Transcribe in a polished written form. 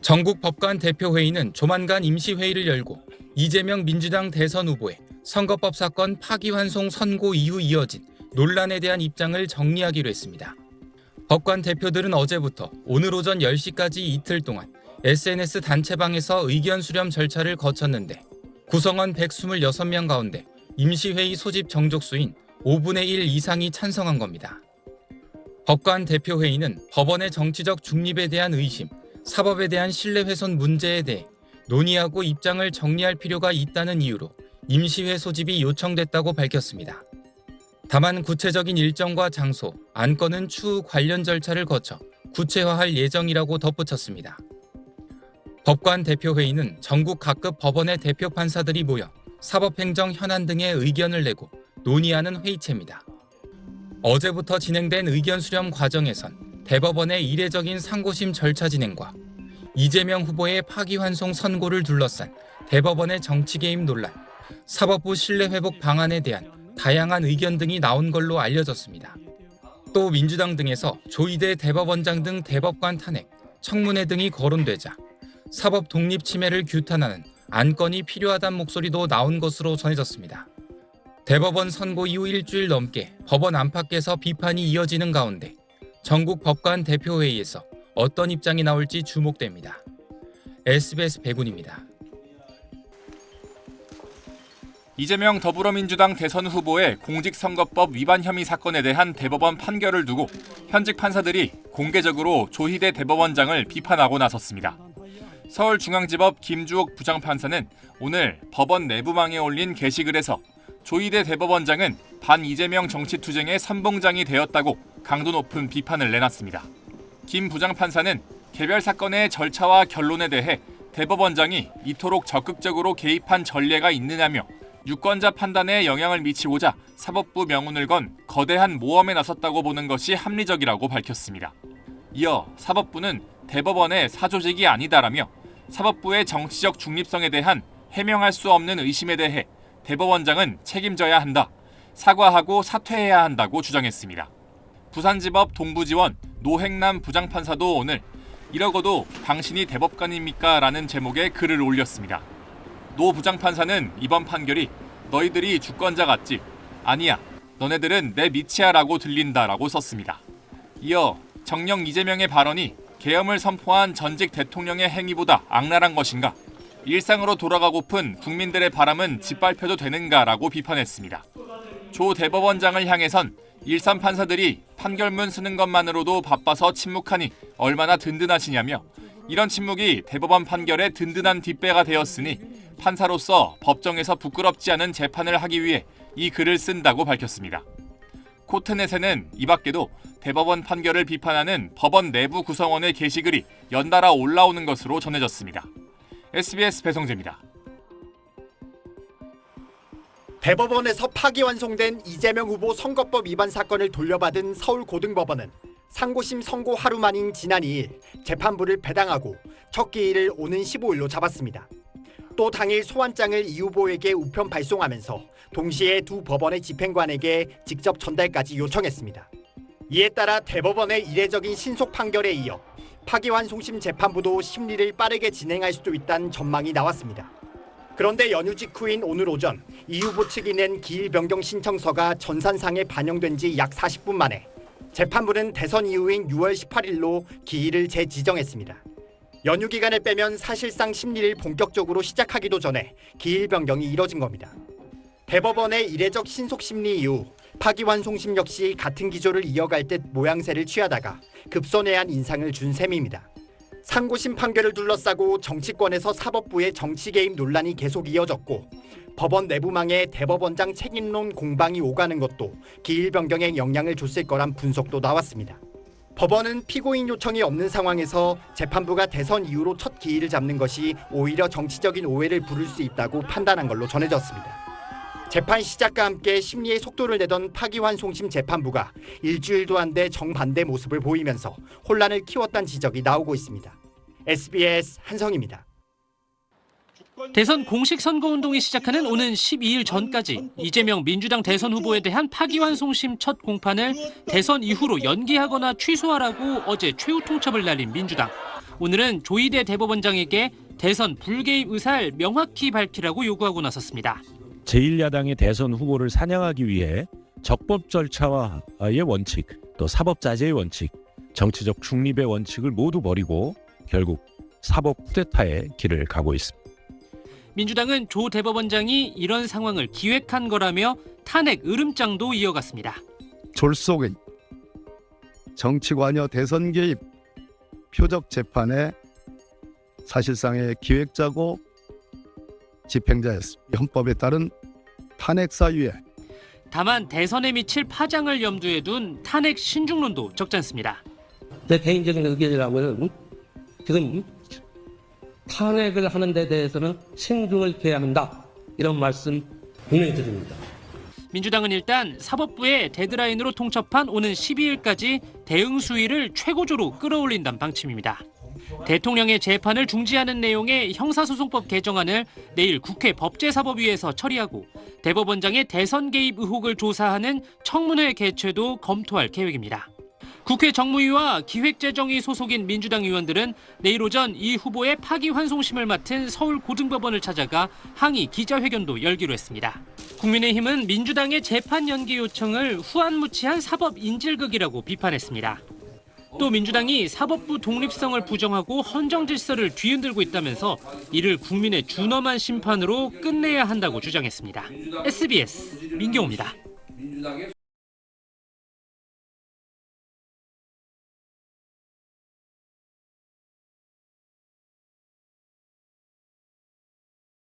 전국 법관 대표회의는 조만간 임시회의를 열고 이재명 민주당 대선 후보의 선거법 사건 파기환송 선고 이후 이어진 논란에 대한 입장을 정리하기로 했습니다. 법관 대표들은 어제부터 오늘 오전 10시까지 이틀 동안 SNS 단체방에서 의견 수렴 절차를 거쳤는데 구성원 126명 가운데 임시회의 소집 정족수인 5분의 1 이상이 찬성한 겁니다. 법관 대표회의는 법원의 정치적 중립에 대한 의심, 사법에 대한 신뢰훼손 문제에 대해 논의하고 입장을 정리할 필요가 있다는 이유로 임시회 소집이 요청됐다고 밝혔습니다. 다만 구체적인 일정과 장소, 안건은 추후 관련 절차를 거쳐 구체화할 예정이라고 덧붙였습니다. 법관 대표회의는 전국 각급 법원의 대표 판사들이 모여 사법행정 현안 등의 의견을 내고 논의하는 회의체입니다. 어제부터 진행된 의견 수렴 과정에선 대법원의 이례적인 상고심 절차 진행과 이재명 후보의 파기환송 선고를 둘러싼 대법원의 정치 개입 논란, 사법부 신뢰회복 방안에 대한 다양한 의견 등이 나온 걸로 알려졌습니다. 또 민주당 등에서 조희대 대법원장 등 대법관 탄핵, 청문회 등이 거론되자 사법 독립 침해를 규탄하는 안건이 필요하다는 목소리도 나온 것으로 전해졌습니다. 대법원 선고 이후 일주일 넘게 법원 안팎에서 비판이 이어지는 가운데 전국 법관 대표회의에서 어떤 입장이 나올지 주목됩니다. SBS 백운입니다. 이재명 더불어민주당 대선 후보의 공직선거법 위반 혐의 사건에 대한 대법원 판결을 두고 현직 판사들이 공개적으로 조희대 대법원장을 비판하고 나섰습니다. 서울중앙지법 김주옥 부장판사는 오늘 법원 내부망에 올린 게시글에서 조희대 대법원장은 반 이재명 정치투쟁의 선봉장이 되었다고 강도 높은 비판을 내놨습니다. 김 부장판사는 개별 사건의 절차와 결론에 대해 대법원장이 이토록 적극적으로 개입한 전례가 있느냐며 유권자 판단에 영향을 미치고자 사법부 명운을 건 거대한 모험에 나섰다고 보는 것이 합리적이라고 밝혔습니다. 이어 사법부는 대법원의 사조직이 아니다라며 사법부의 정치적 중립성에 대한 해명할 수 없는 의심에 대해 대법원장은 책임져야 한다, 사과하고 사퇴해야 한다고 주장했습니다. 부산지법 동부지원 노행남 부장판사도 오늘 이러고도 당신이 대법관입니까? 라는 제목의 글을 올렸습니다. 노 부장판사는 이번 판결이 너희들이 주권자 같지? 아니야, 너네들은 내 밑이야 라고 들린다라고 썼습니다. 이어 정녕 이재명의 발언이 계엄을 선포한 전직 대통령의 행위보다 악랄한 것인가? 일상으로 돌아가고픈 국민들의 바람은 짓밟혀도 되는가라고 비판했습니다. 조 대법원장을 향해선 일선 판사들이 판결문 쓰는 것만으로도 바빠서 침묵하니 얼마나 든든하시냐며 이런 침묵이 대법원 판결의 든든한 뒷배가 되었으니 판사로서 법정에서 부끄럽지 않은 재판을 하기 위해 이 글을 쓴다고 밝혔습니다. 코트넷에는 이 밖에도 대법원 판결을 비판하는 법원 내부 구성원의 게시글이 연달아 올라오는 것으로 전해졌습니다. SBS 배성재입니다. 대법원에서 파기환송된 이재명 후보 선거법 위반 사건을 돌려받은 서울고등법원은 상고심 선고 하루 만인 지난 2일 재판부를 배당하고 첫 기일을 오는 15일로 잡았습니다. 또 당일 소환장을 이 후보에게 우편 발송하면서 동시에 두 법원의 집행관에게 직접 전달까지 요청했습니다. 이에 따라 대법원의 이례적인 신속 판결에 이어 파기환송심 재판부도 심리를 빠르게 진행할 수도 있다는 전망이 나왔습니다. 그런데 연휴 직후인 오늘 오전 이 후보 측이 낸 기일 변경 신청서가 전산상에 반영된 지 약 40분 만에 재판부는 대선 이후인 6월 18일로 기일을 재지정했습니다. 연휴 기간을 빼면 사실상 심리를 본격적으로 시작하기도 전에 기일 변경이 이뤄진 겁니다. 대법원의 이례적 신속 심리 이후 파기환송심 역시 같은 기조를 이어갈 듯 모양새를 취하다가 급선회한 인상을 준 셈입니다. 상고심 판결을 둘러싸고 정치권에서 사법부의 정치 개입 논란이 계속 이어졌고 법원 내부망에 대법원장 책임론 공방이 오가는 것도 기일 변경에 영향을 줬을 거란 분석도 나왔습니다. 법원은 피고인 요청이 없는 상황에서 재판부가 대선 이후로 첫 기일을 잡는 것이 오히려 정치적인 오해를 부를 수 있다고 판단한 걸로 전해졌습니다. 재판 시작과 함께 심리의 속도를 내던 파기환송심 재판부가 일주일도 안 돼 정반대 모습을 보이면서 혼란을 키웠다는 지적이 나오고 있습니다. SBS 한성입니다. 대선 공식 선거운동이 시작하는 오는 12일 전까지 이재명 민주당 대선 후보에 대한 파기환송심 첫 공판을 대선 이후로 연기하거나 취소하라고 어제 최후 통첩을 날린 민주당. 오늘은 조희대 대법원장에게 대선 불개입 의사를 명확히 밝히라고 요구하고 나섰습니다. 제1야당의 대선 후보를 사냥하기 위해 적법 절차와의 원칙, 또 사법자제의 원칙, 정치적 중립의 원칙을 모두 버리고 결국 사법 쿠데타의 길을 가고 있습니다. 민주당은 조 대법원장이 이런 상황을 기획한 거라며 탄핵 으름장도 이어갔습니다. 졸속의 정치관여 대선 개입 표적 재판의 사실상의 기획자고 집행자였습니다. 헌법에 따른 탄핵 사유에 다만 대선에 미칠 파장을 염두에 둔 탄핵 신중론도 적지 않습니다. 내 개인적인 의견이라고는 지금 탄핵을 하는 데 대해서는 신중을 기해야 한다. 이런 말씀 분명히 드립니다. 민주당은 일단 사법부의 데드라인으로 통첩한 오는 12일까지 대응 수위를 최고조로 끌어올린다는 방침입니다. 대통령의 재판을 중지하는 내용의 형사소송법 개정안을 내일 국회 법제사법위에서 처리하고 대법원장의 대선 개입 의혹을 조사하는 청문회 개최도 검토할 계획입니다. 국회 정무위와 기획재정위 소속인 민주당 의원들은 내일 오전 이 후보의 파기환송심을 맡은 서울고등법원을 찾아가 항의 기자회견도 열기로 했습니다. 국민의힘은 민주당의 재판 연기 요청을 후안무치한 사법 인질극이라고 비판했습니다. 또 민주당이 사법부 독립성을 부정하고 헌정 질서를 뒤흔들고 있다면서 이를 국민의 준엄한 심판으로 끝내야 한다고 주장했습니다. SBS 민경호입니다.